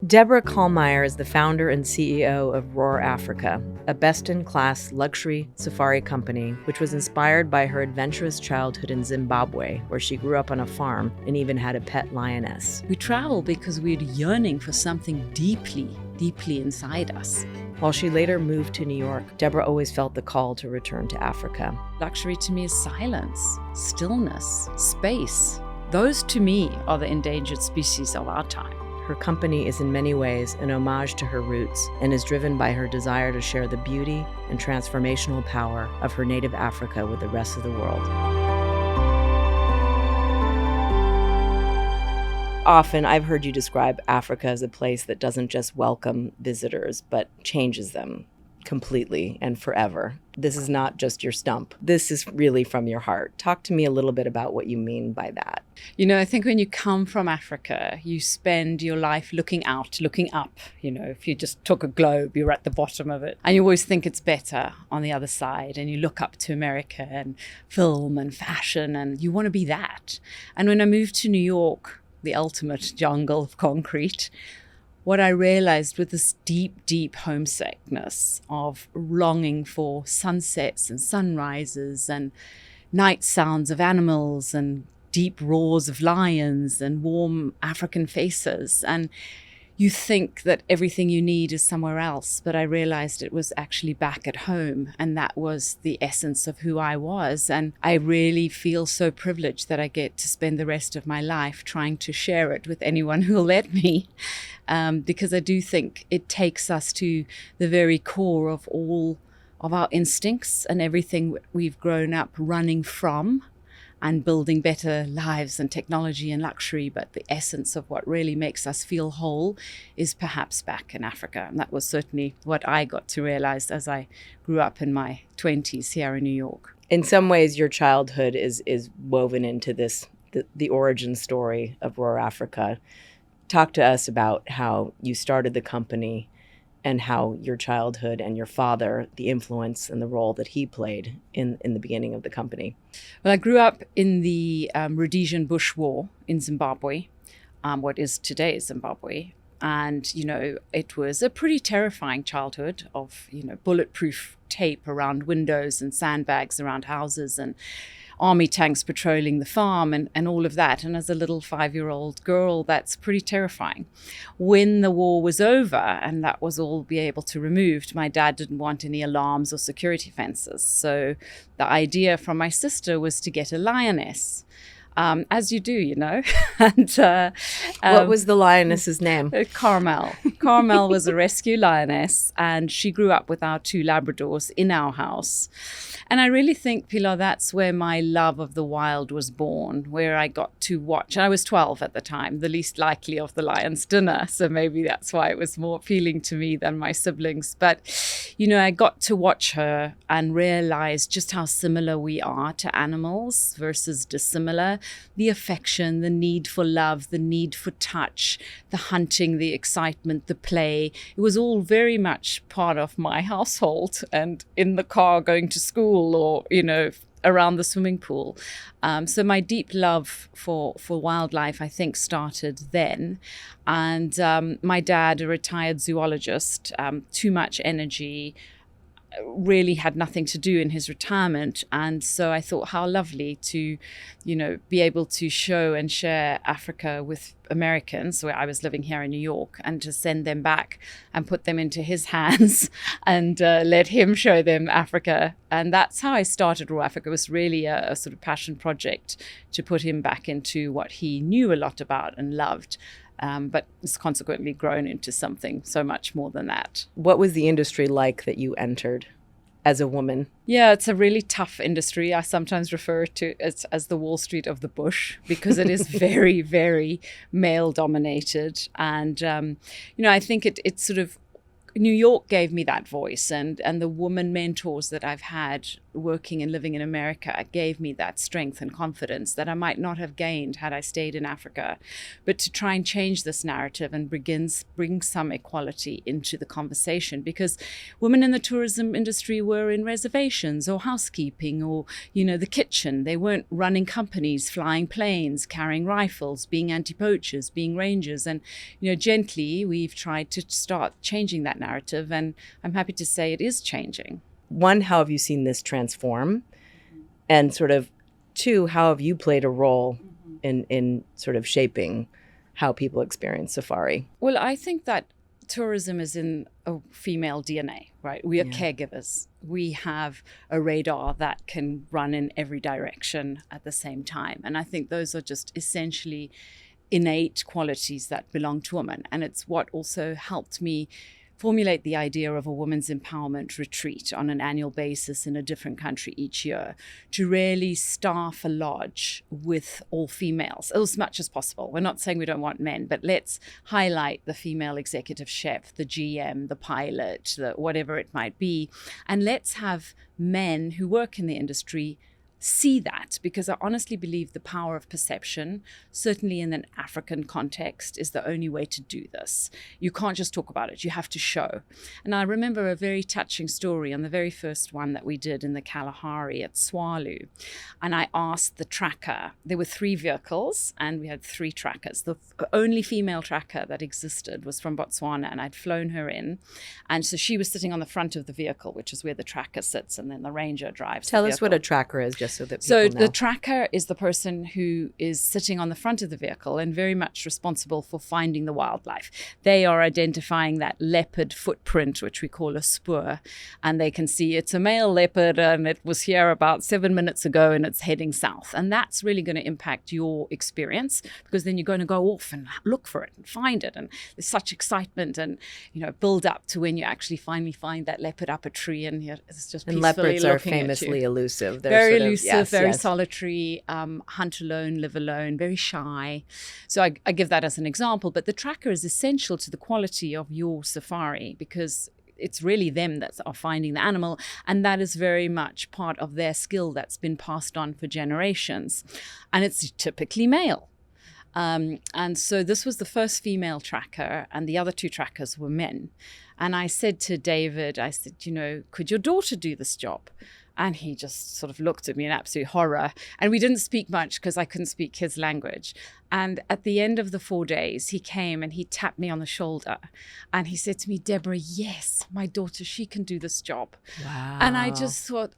Deborah Calmeyer is the founder and CEO of Roar Africa, a best-in-class luxury safari company which was inspired by her adventurous childhood in Zimbabwe, where she grew up on a farm and even had a pet lioness. We travel because we're yearning for something deeply inside us. While she later moved to New York, Deborah always felt the call to return to Africa. Luxury to me is silence, stillness, space. Those to me are the endangered species of our time. Her company is in many ways an homage to her roots and is driven by her desire to share the beauty and transformational power of her native Africa with the rest of the world. Often I've heard you describe Africa as a place that doesn't just welcome visitors, but changes them completely and forever. This is not just your stump. This is really from your heart. Talk to me a little bit about what you mean by that. You know, I think when you come from Africa, you spend your life looking out, looking up. You know, if you just took a globe, you're at the bottom of it. And you always think it's better on the other side. And you look up to America and film and fashion, and you want to be that. And when I moved to New York, the ultimate jungle of concrete, what I realized with this deep homesickness of longing for sunsets and sunrises and night sounds of animals and deep roars of lions and warm African faces. And you think that everything you need is somewhere else, but I realized it was actually back at home, and that was the essence of who I was. And I really feel so privileged that I get to spend the rest of my life trying to share it with anyone who'll let me, because I do think it takes us to the very core of all of our instincts and everything we've grown up running from and building better lives and technology and luxury. But the essence of what really makes us feel whole is perhaps back in Africa. And that was certainly what I got to realize as I grew up in my 20s here in New York. In some ways, your childhood is woven into this, the origin story of Roar Africa. Talk to us about how you started the company and how your childhood and your father, the influence and the role that he played in the beginning of the company. Well, I grew up in the Rhodesian Bush War in Zimbabwe, what is today Zimbabwe. And, you know, it was a pretty terrifying childhood of, you know, bulletproof tape around windows and sandbags around houses and army tanks patrolling the farm and all of that. And as a little 5-year-old girl, that's pretty terrifying. When the war was over and that was all be able to removed, my dad didn't want any alarms or security fences. So the idea from my sister was to get a lioness. As you do, you know. And what was the lioness's name? Carmel. Carmel was a rescue lioness, and she grew up with our 2 Labradors in our house. And I really think, Pilar, that's where my love of the wild was born, where I got to watch. I was 12 at the time, the least likely of the lion's dinner. So maybe that's why it was more appealing to me than my siblings. But, you know, I got to watch her and realize just how similar we are to animals versus dissimilar. The affection, the need for love, the need for touch, the hunting, the excitement, the play. It was all very much part of my household and in the car going to school or, you know, around the swimming pool. So my deep love for wildlife, I think, started then. And my dad, a retired zoologist, too much energy, really had nothing to do in his retirement. And so I thought how lovely to, you know, be able to show and share Africa with Americans, where I was living here in New York, and to send them back and put them into his hands and let him show them Africa. And that's how I started Roar Africa. It was really a sort of passion project to put him back into what he knew a lot about and loved. But it's consequently grown into something so much more than that. What was the industry like that you entered as a woman? Yeah, it's a really tough industry. I sometimes refer to it as the Wall Street of the bush, because it is very, very male dominated. And, you know, I think it sort of, New York gave me that voice, and the woman mentors that I've had working and living in America gave me that strength and confidence that I might not have gained had I stayed in Africa. But to try and change this narrative and bring some equality into the conversation, because women in the tourism industry were in reservations or housekeeping or, the kitchen. They weren't running companies, flying planes, carrying rifles, being anti-poachers, being rangers. And, gently we've tried to start changing that narrative. And I'm happy to say it is changing. One, how have you seen this transform? And sort of, two, how have you played a role in sort of shaping how people experience safari? Well, I think that tourism is in a female DNA, right? We are caregivers. We have a radar that can run in every direction at the same time. And I think those are just essentially innate qualities that belong to women. And it's what also helped me formulate the idea of a women's empowerment retreat on an annual basis in a different country each year, to really staff a lodge with all females as much as possible. We're not saying we don't want men, but let's highlight the female executive chef, the GM, the pilot, whatever it might be. And let's have men who work in the industry see that, because I honestly believe the power of perception, certainly in an African context, is the only way to do this. You can't just talk about it, you have to show. And I remember a very touching story on the very first one that we did in the Kalahari at Swalu. And I asked the tracker, there were 3 vehicles and we had 3 trackers. The only female tracker that existed was from Botswana, and I'd flown her in. And so she was sitting on the front of the vehicle, which is where the tracker sits, and then the ranger drives. Tell us what a tracker is, just so that people know. The tracker is the person who is sitting on the front of the vehicle and very much responsible for finding the wildlife. They are identifying that leopard footprint, which we call a spoor, and they can see it's a male leopard and it was here about 7 minutes ago and it's heading south. And that's really going to impact your experience, because then you're going to go off and look for it and find it. And there's such excitement and, build up to when you actually finally find that leopard up a tree, and it's just peacefully looking at you. And leopards are famously elusive. They're very elusive, very solitary, hunt alone, live alone, very shy. So I give that as an example. But the tracker is essential to the quality of your safari, because it's really them that are finding the animal. And that is very much part of their skill that's been passed on for generations. And it's typically male. And so this was the first female tracker, and the other 2 trackers were men. And I said to David, could your daughter do this job? And he just sort of looked at me in absolute horror. And we didn't speak much because I couldn't speak his language. And at the end of the 4 days, he came and he tapped me on the shoulder. And he said to me, "Deborah, yes, my daughter, she can do this job." Wow. And I just thought,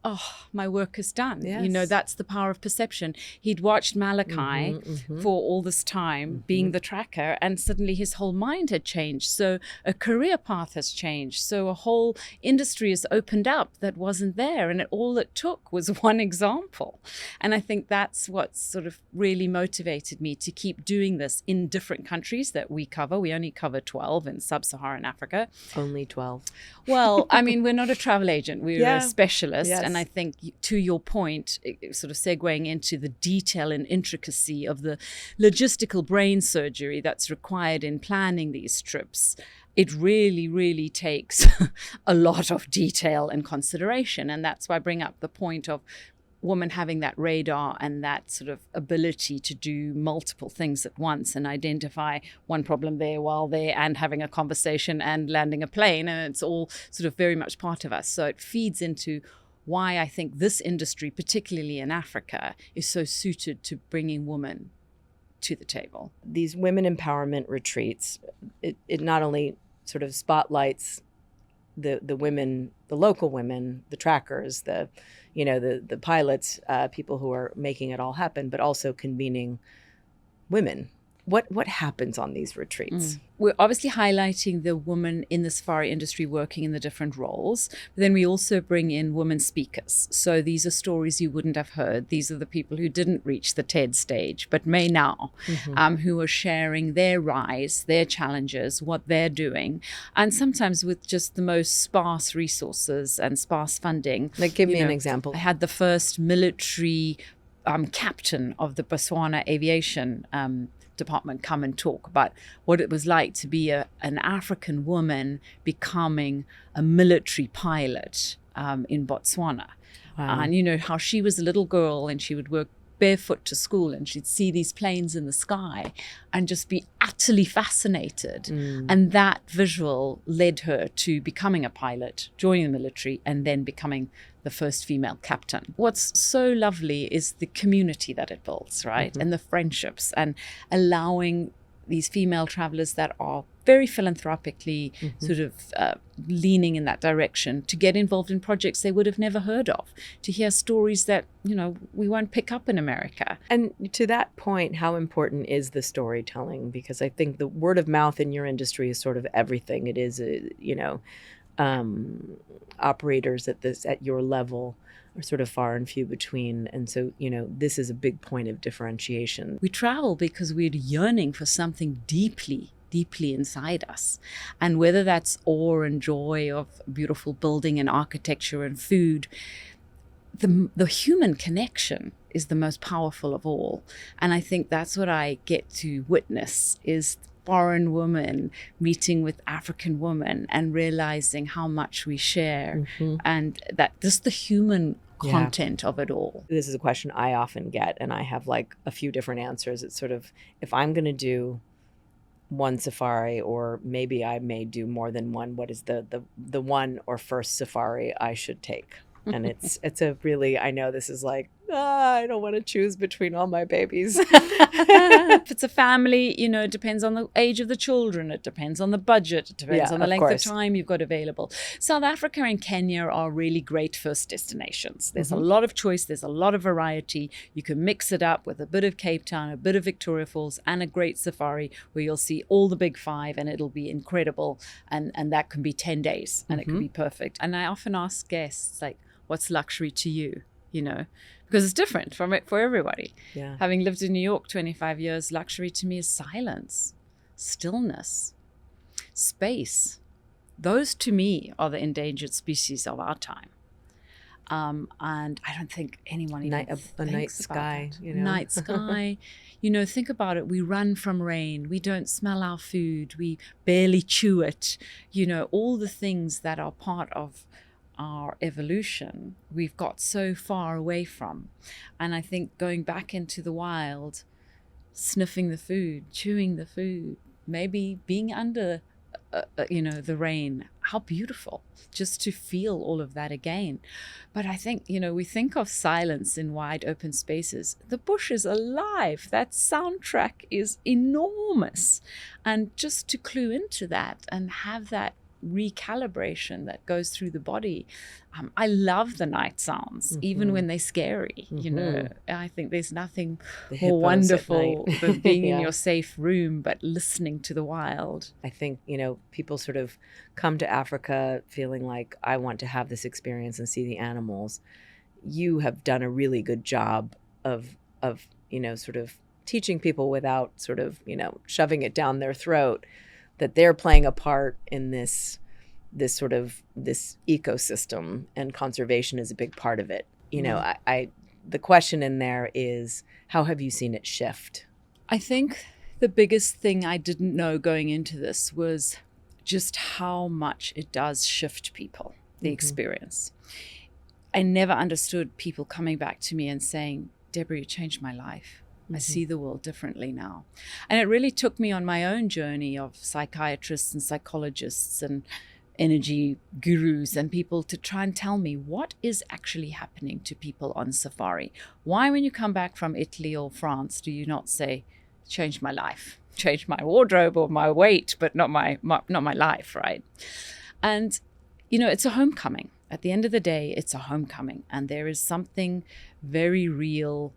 my work is done. Yes. That's the power of perception. He'd watched Malachi for all this time being the tracker, and suddenly his whole mind had changed. So a career path has changed. So a whole industry has opened up that wasn't there. And all it took was one example. And I think that's what sort of really motivated me to keep doing this in different countries that we cover. We only cover 12 in sub-Saharan Africa. Only 12. Well, I mean, we're not a travel agent. We're a specialist. Yes. And I think, to your point, sort of segueing into the detail and intricacy of the logistical brain surgery that's required in planning these trips, it really, really takes a lot of detail and consideration. And that's why I bring up the point of woman having that radar and that sort of ability to do multiple things at once and identify one problem there while there, and having a conversation and landing a plane. And it's all sort of very much part of us. So it feeds into why I think this industry, particularly in Africa, is so suited to bringing women to the table. These women empowerment retreats, it not only sort of spotlights the women, the local women, the trackers, the pilots, people who are making it all happen, but also convening women. What happens on these retreats? We're obviously highlighting the woman in the safari industry working in the different roles, but then we also bring in women speakers. So these are stories you wouldn't have heard. These are the people who didn't reach the TED stage, but may now, who are sharing their rise, their challenges, what they're doing, and sometimes with just the most sparse resources and sparse funding. Like, give me an example. I had the first military captain of the Botswana aviation department come and talk about what it was like to be an African woman becoming a military pilot in Botswana. Wow. And, you know, how she was a little girl and she would work barefoot to school and she'd see these planes in the sky and just be utterly fascinated. And that visual led her to becoming a pilot, joining the military, and then becoming the first female captain. What's so lovely is the community that it builds, right? And the friendships, and allowing these female travelers that are very philanthropically sort of leaning in that direction to get involved in projects they would have never heard of, to hear stories that, you know, we won't pick up in America. And to that point, how important is the storytelling? Because I think the word of mouth in your industry is sort of everything. It is, operators at your level are sort of far and few between. And so, you know, this is a big point of differentiation. We travel because we're yearning for something deeply inside us. And whether that's awe and joy of beautiful building and architecture and food, the human connection is the most powerful of all. And I think that's what I get to witness, is foreign women meeting with African women and realizing how much we share, and that just the human content of it all. This is a question I often get, and I have like a few different answers. It's sort of, if I'm going to do one safari, or maybe I may do more than one, what is the one or first safari I should take? And it's a really, I know this is like, I don't want to choose between all my babies. If it's a family, you know, it depends on the age of the children. It depends on the budget. It depends on the length of time you've got available. South Africa and Kenya are really great first destinations. There's a lot of choice. There's a lot of variety. You can mix it up with a bit of Cape Town, a bit of Victoria Falls, and a great safari where you'll see all the big five, and it'll be incredible. And that can be 10 days, and it can be perfect. And I often ask guests, like, what's luxury to you? You know, because it's different for everybody. Yeah. Having lived in New York 25 years, luxury to me is silence, stillness, space. Those to me are the endangered species of our time. And I don't think anyone even thinks a night about sky, that. you know. Night sky. You know, think about it. We run from rain. We don't smell our food. We barely chew it. You know, all the things that are part of our evolution, we've got so far away from. And I think going back into the wild, sniffing the food, chewing the food, maybe being under the rain, how beautiful, just to feel all of that again. But I think, you know, we think of silence in wide open spaces. The bush is alive. That soundtrack is enormous. And just to clue into that and have that recalibration that goes through the body. I love the night sounds, even when they're scary. You know, I think there's nothing more wonderful than being in your safe room, but listening to the wild. I think, you know, people sort of come to Africa feeling like, I want to have this experience and see the animals. You have done a really good job of, you know, sort of teaching people without sort of, you know, shoving it down their throat, that they're playing a part in this ecosystem, and conservation is a big part of it. You know, the question in there is, how have you seen it shift? I think the biggest thing I didn't know going into this was just how much it does shift people, the experience. I never understood people coming back to me and saying, Deborah, you changed my life. I see the world differently now. And it really took me on my own journey of psychiatrists and psychologists and energy gurus and people to try and tell me what is actually happening to people on safari. Why, when you come back from Italy or France, do you not say, changed my life, changed my wardrobe or my weight, but not my life, right? And, you know, it's a homecoming. At the end of the day, it's a homecoming. And there is something very real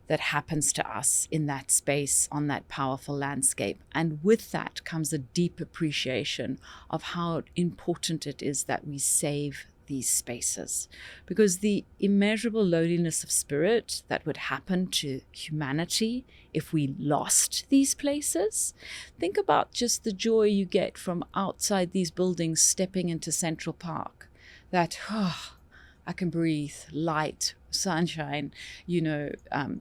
that happens to us in that space, on that powerful landscape. And with that comes a deep appreciation of how important it is that we save these spaces. Because the immeasurable loneliness of spirit that would happen to humanity if we lost these places, think about just the joy you get from outside these buildings stepping into Central Park. That, I can breathe light, sunshine,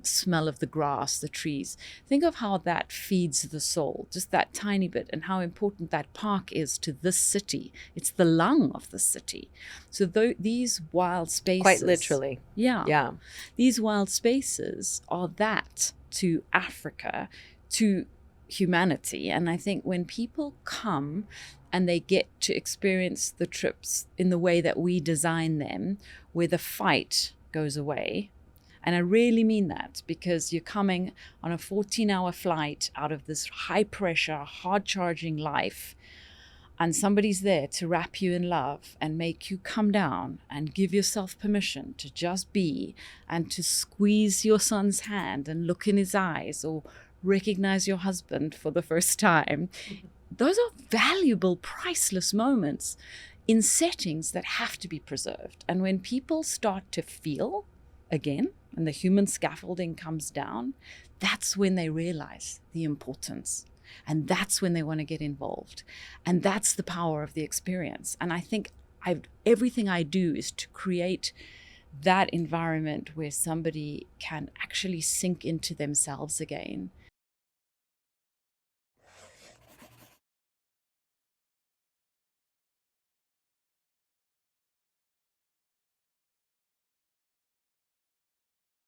smell of the grass, the trees. Think of how that feeds the soul, just that tiny bit, and how important that park is to this city. It's the lung of the city. So these wild spaces. Quite literally. Yeah. Yeah. These wild spaces are that to Africa, to humanity. And I think when people come and they get to experience the trips in the way that we design them, where the fight goes away. And I really mean that, because you're coming on a 14-hour flight out of this high pressure, hard charging life, and somebody's there to wrap you in love and make you come down and give yourself permission to just be, and to squeeze your son's hand and look in his eyes, or recognize your husband for the first time. Those are valuable, priceless moments in settings that have to be preserved. And when people start to feel again, and the human scaffolding comes down, that's when they realize the importance. And that's when they want to get involved. And that's the power of the experience. And I think everything I do is to create that environment where somebody can actually sink into themselves again